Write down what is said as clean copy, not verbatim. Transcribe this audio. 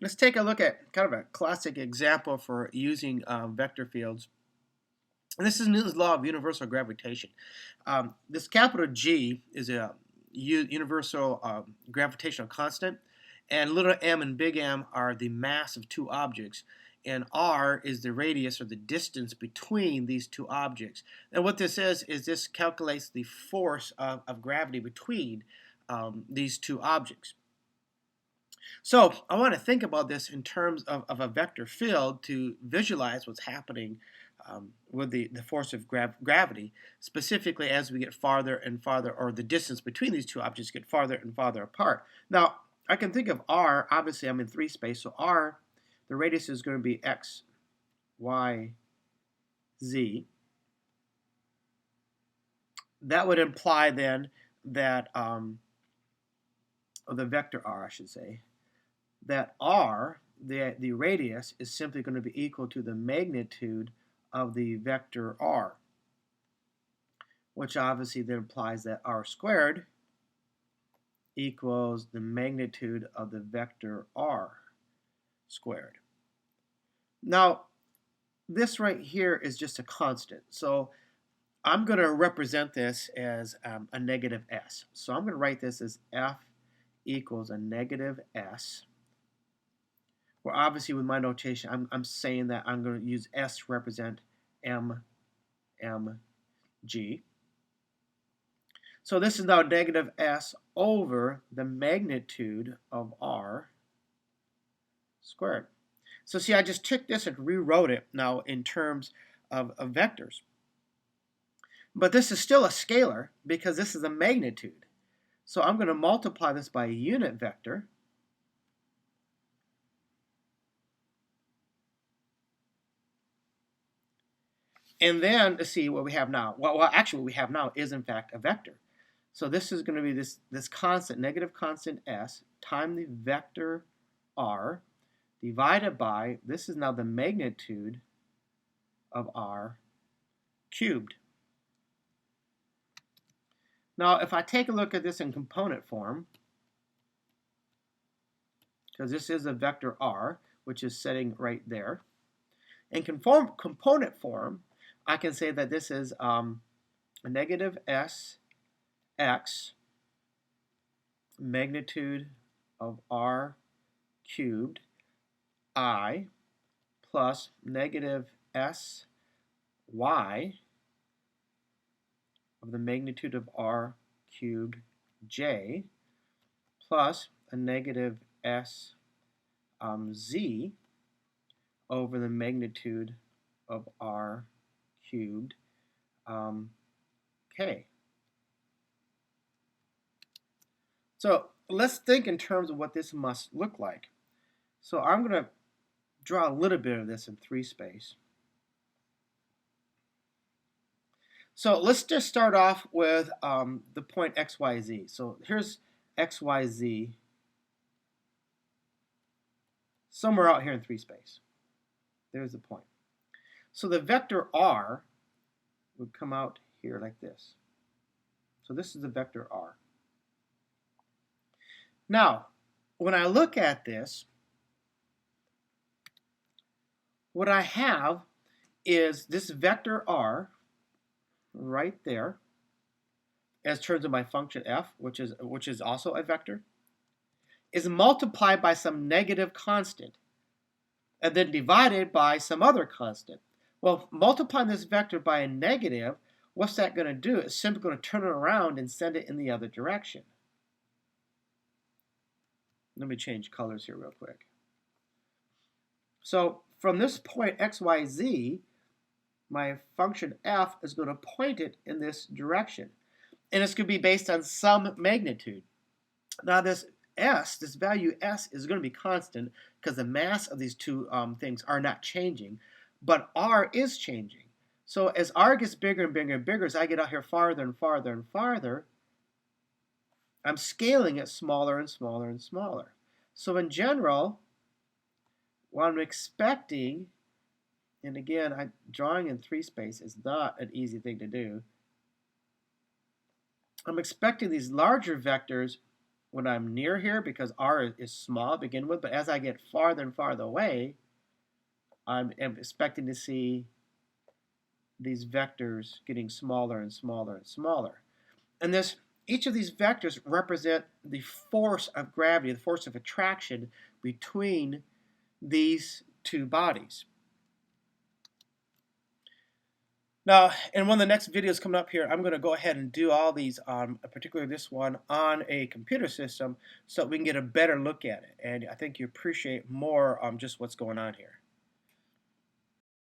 Let's take a look at kind of a classic example for using vector fields. And this is Newton's law of universal gravitation. This capital G is a universal gravitational constant, and little m and big M are the mass of two objects, and r is the radius or the distance between these two objects. And what this is this calculates the force of gravity between these two objects. So I want to think about this in terms of a vector field to visualize what's happening with the force of gravity, specifically as we get farther and farther, or the distance between these two objects get farther and farther apart. Now, I can think of r, obviously I'm in 3 space, so r, the radius is going to be x, y, z. That would imply then that, the vector r, I should say, that r, the radius, is simply going to be equal to the magnitude of the vector r, which obviously then implies that r squared equals the magnitude of the vector r squared. Now, this right here is just a constant, so I'm going to represent this as a negative s. So I'm going to write this as f equals a negative s. Well, obviously with my notation, I'm saying that I'm going to use S to represent M, M, G. So this is now negative S over the magnitude of R squared. So see, I just took this and rewrote it now in terms of vectors. But this is still a scalar because this is a magnitude. So I'm going to multiply this by a unit vector. And then to see what we have now. Well, actually what we have now is in fact a vector. So this is going to be this constant, negative constant s, times the vector r, divided by, this is now the magnitude of r cubed. Now if I take a look at this in component form, because this is a vector r, which is sitting right there, in component form, I can say that this is a negative s x magnitude of r cubed I plus negative s y of the magnitude of r cubed j plus a negative s z over the magnitude of r cubed k. So let's think in terms of what this must look like. So I'm going to draw a little bit of this in 3 space. So let's just start off with the point x, y, z. So here's x, y, z somewhere out here in 3 space. There's the point. So the vector r would come out here like this. So this is the vector r. Now, when I look at this, what I have is this vector r right there as terms of my function f, which is also a vector, is multiplied by some negative constant and then divided by some other constant. Well, multiplying this vector by a negative, what's that going to do? It's simply going to turn it around and send it in the other direction. Let me change colors here real quick. So from this point x, y, z, my function f is going to point it in this direction. And it's going to be based on some magnitude. Now this s, this value s, is going to be constant because the mass of these two things are not changing, but r is changing. So as r gets bigger and bigger and bigger, as I get out here farther and farther and farther, I'm scaling it smaller and smaller and smaller. So in general, what I'm expecting, and again, drawing in 3 space is not an easy thing to do. I'm expecting these larger vectors when I'm near here because r is small to begin with, but as I get farther and farther away, I'm expecting to see these vectors getting smaller and smaller and smaller. And each of these vectors represent the force of gravity, the force of attraction between these two bodies. Now, in one of the next videos coming up here, I'm going to go ahead and do all these, particularly this one, on a computer system so we can get a better look at it. And I think you appreciate more just what's going on here.